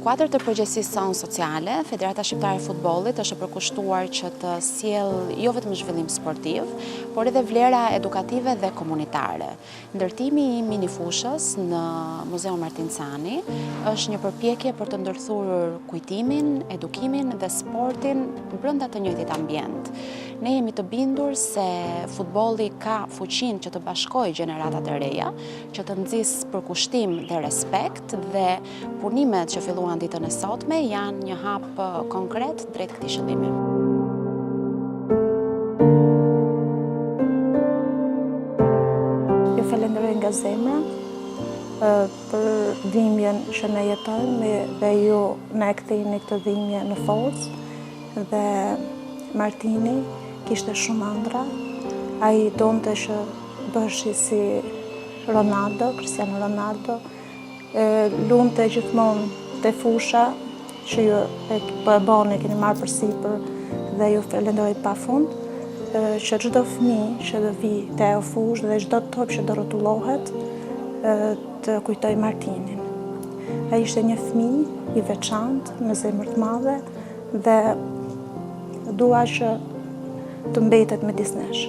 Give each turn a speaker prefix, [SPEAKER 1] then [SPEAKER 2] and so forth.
[SPEAKER 1] kuadër të përgjegjësisë sonë sociale, Federata Shqiptare e Futbollit është e përkushtuar që të sjellë jo vetëm zhvillim sportiv, por edhe vlera edukative dhe komunitare. Ndërtimi i minifushës në Muzeun Martin Cani është një përpjekje për të ndërthurur kujtimin, edukimin dhe sportin brenda të njëjtit ambient. Ne jemi të bindur se futbolli ka fuqinë që të bashkojë gjeneratat e reja, që të nxjisë përkushtim dhe respekt, dhe punimet që filluan ditën e sotme janë një hap konkret drejt këtij qëllimi.
[SPEAKER 2] Ju falenderoj nga zemra për dhimbjen që ne jetojmë dhe ju na e kthejni këtë dhimbje në forcë, dhe Martini kishte shumë ëndra. Ai donte që bëheshë si Ronaldo, Cristiano Ronaldo, lunte gjithmonë te fusha që ju po e bani, keni marrë përsipër, dhe ju falenderoj pafund që çdo fëmijë që do vi te ajo fushë dhe çdo top që do rrotullohet të kujtoj Martinin. Ai ishte një fëmijë i veçantë, me zemër të madhe, dhe dua që të mbetet midis nesh.